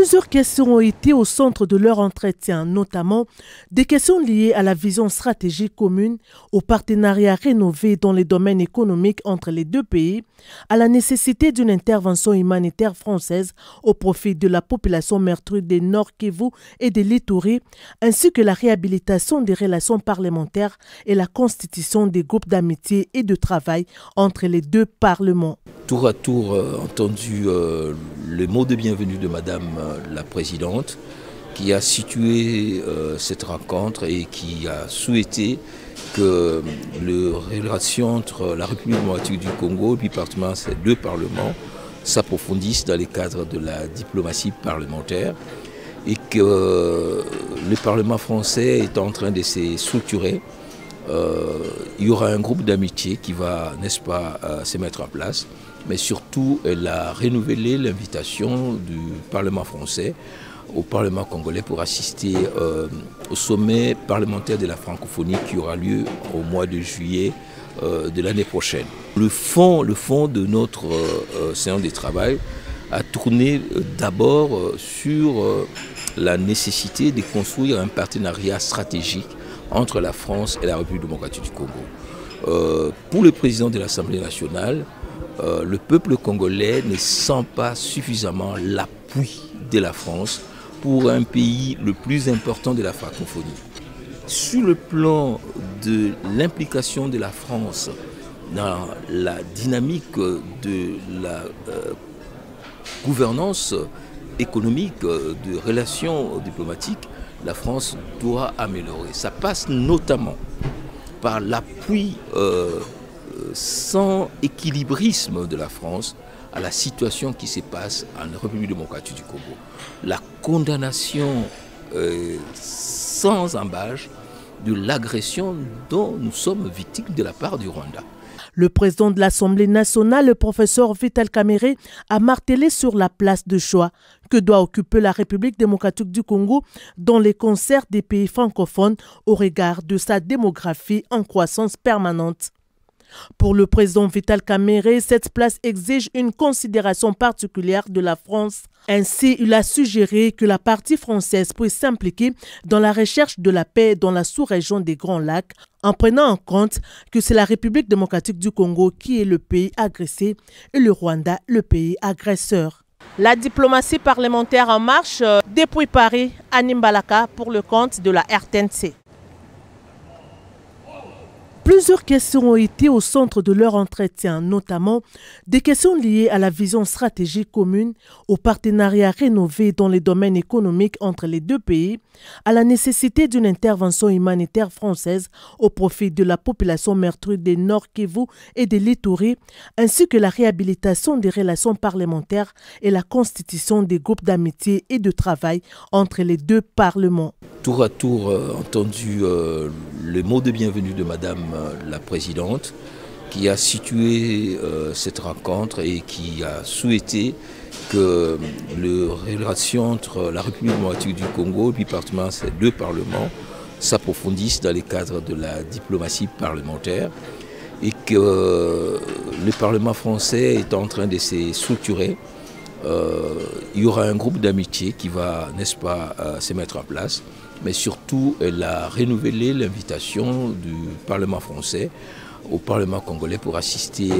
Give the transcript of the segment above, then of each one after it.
Plusieurs questions ont été au centre de leur entretien, notamment des questions liées à la vision stratégique commune, au partenariat rénové dans les domaines économiques entre les deux pays, à la nécessité d'une intervention humanitaire française au profit de la population meurtrie des Nord Kivu et de l'Ituri, ainsi que la réhabilitation des relations parlementaires et la constitution des groupes d'amitié et de travail entre les deux parlements. Tour à tour entendu le mot de bienvenue de Madame la Présidente qui a situé cette rencontre et qui a souhaité que les relations entre la République démocratique du Congo et particulièrement ces deux parlements s'approfondissent dans les cadres de la diplomatie parlementaire et que le Parlement français est en train de se structurer. Il y aura un groupe d'amitié qui va, n'est-ce pas, se mettre en place. Mais surtout, elle a renouvelé l'invitation du Parlement français au Parlement congolais pour assister au sommet parlementaire de la francophonie qui aura lieu au mois de juillet de l'année prochaine. Le fond de notre séance de travail a tourné d'abord sur la nécessité de construire un partenariat stratégique entre la France et la République démocratique du Congo. Pour le président de l'Assemblée nationale, le peuple congolais ne sent pas suffisamment l'appui de la France pour un pays le plus important de la francophonie. Sur le plan de l'implication de la France dans la dynamique de la gouvernance économique, de relations diplomatiques, la France doit améliorer. Ça passe notamment par l'appui sans équilibrisme de la France à la situation qui se passe en République démocratique du Congo. La condamnation sans embâche de l'agression dont nous sommes victimes de la part du Rwanda. Le président de l'Assemblée nationale, le professeur Vital Kamerhe, a martelé sur la place de choix que doit occuper la République démocratique du Congo dans les concerts des pays francophones au regard de sa démographie en croissance permanente. Pour le président Vital Kamerhe, cette place exige une considération particulière de la France. Ainsi, il a suggéré que la partie française puisse s'impliquer dans la recherche de la paix dans la sous-région des Grands Lacs, en prenant en compte que c'est la République démocratique du Congo qui est le pays agressé et le Rwanda le pays agresseur. La diplomatie parlementaire en marche depuis Paris à Nimbalaka pour le compte de la RTNC. Plusieurs questions ont été au centre de leur entretien, notamment des questions liées à la vision stratégique commune, au partenariat rénové dans les domaines économiques entre les deux pays, à la nécessité d'une intervention humanitaire française au profit de la population meurtrie des Nord Kivu et de l'Ituri, ainsi que la réhabilitation des relations parlementaires et la constitution des groupes d'amitié et de travail entre les deux parlements. Tour à tour entendu le mot de bienvenue de Madame la Présidente qui a situé cette rencontre et qui a souhaité que les relations entre la République démocratique du Congo et particulièrement ces deux parlements s'approfondissent dans les cadres de la diplomatie parlementaire et que le Parlement français est en train de se structurer. Il y aura un groupe d'amitié qui va, n'est-ce pas, se mettre en place. Mais surtout, elle a renouvelé l'invitation du Parlement français au Parlement congolais pour assister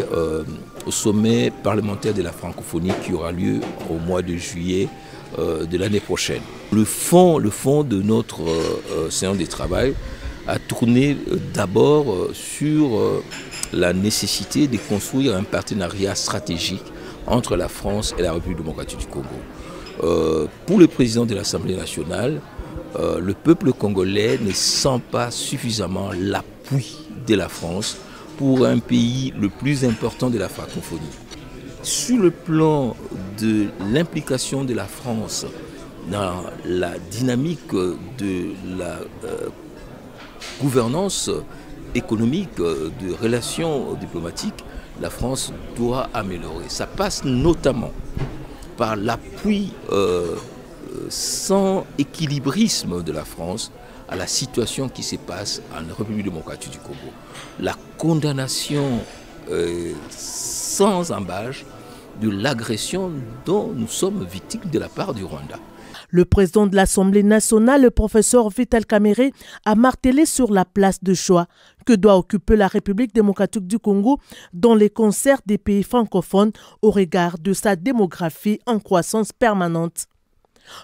au sommet parlementaire de la francophonie qui aura lieu au mois de juillet de l'année prochaine. Le fond de notre séance de travail a tourné d'abord sur la nécessité de construire un partenariat stratégique entre la France et la République démocratique du Congo. Pour le président de l'Assemblée nationale, le peuple congolais ne sent pas suffisamment l'appui de la France pour un pays le plus important de la francophonie. Sur le plan de l'implication de la France dans la dynamique de la gouvernance économique, de relations diplomatiques, la France doit améliorer. Ça passe notamment par l'appui sans équilibrisme de la France à la situation qui se passe en République démocratique du Congo. La condamnation sans embâche de l'agression dont nous sommes victimes de la part du Rwanda. Le président de l'Assemblée nationale, le professeur Vital Kamerhe, a martelé sur la place de choix que doit occuper la République démocratique du Congo dans les concerts des pays francophones au regard de sa démographie en croissance permanente.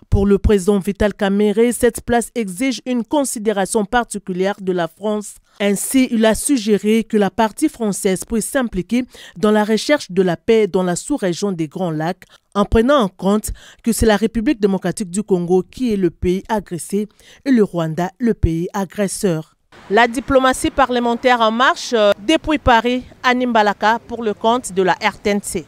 Pour le président Vital Kamerhe, cette place exige une considération particulière de la France. Ainsi, il a suggéré que la partie française puisse s'impliquer dans la recherche de la paix dans la sous-région des Grands Lacs, en prenant en compte que c'est la République démocratique du Congo qui est le pays agressé et le Rwanda le pays agresseur. La diplomatie parlementaire en marche depuis Paris, Anne Mbalaka pour le compte de la RTNC.